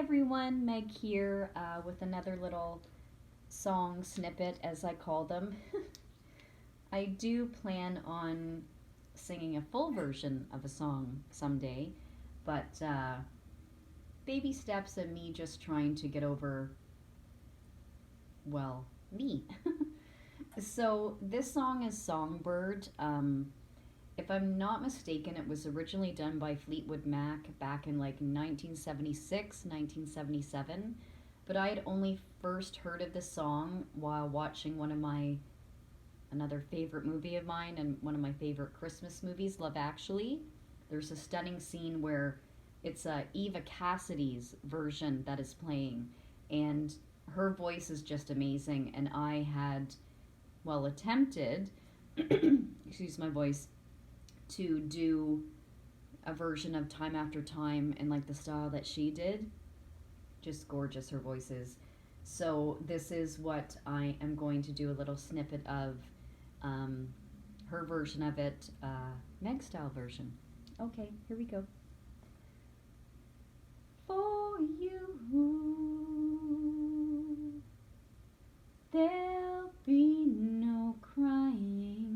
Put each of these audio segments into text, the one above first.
everyone, Meg here with another little song snippet, as I call them. I do plan on singing a full version of a song someday, but baby steps and me just trying to get over, well, me. So this song is Songbird. If I'm not mistaken, it was originally done by Fleetwood Mac back in like 1976, 1977. But I had only first heard of this song while watching another favorite movie of mine and one of my favorite Christmas movies, Love Actually. There's a stunning scene where it's Eva Cassidy's version that is playing, and her voice is just amazing. And I had, well, attempted, excuse my voice, to do a version of Time After Time in like the style that she did. Just gorgeous, her voice is. So this is what I am going to do a little snippet of, her version of it, Meg style version. Okay, here we go. For you, there'll be no crying.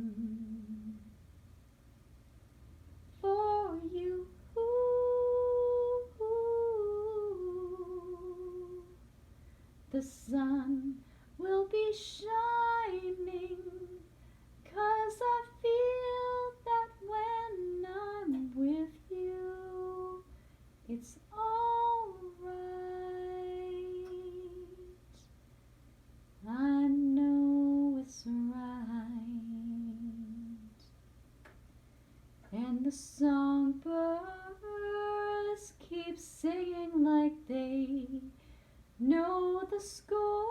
For you, the sun will be shining, 'cause I feel that when I'm with you, it's alright. I know it's right. And the songbirds keep singing like they know the score.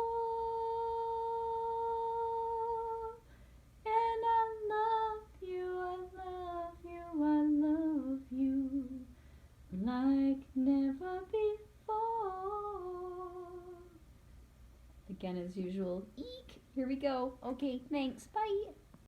And I love you, I love you, I love you like never before. Again, as usual, eek. Here we go. Okay, thanks. Bye.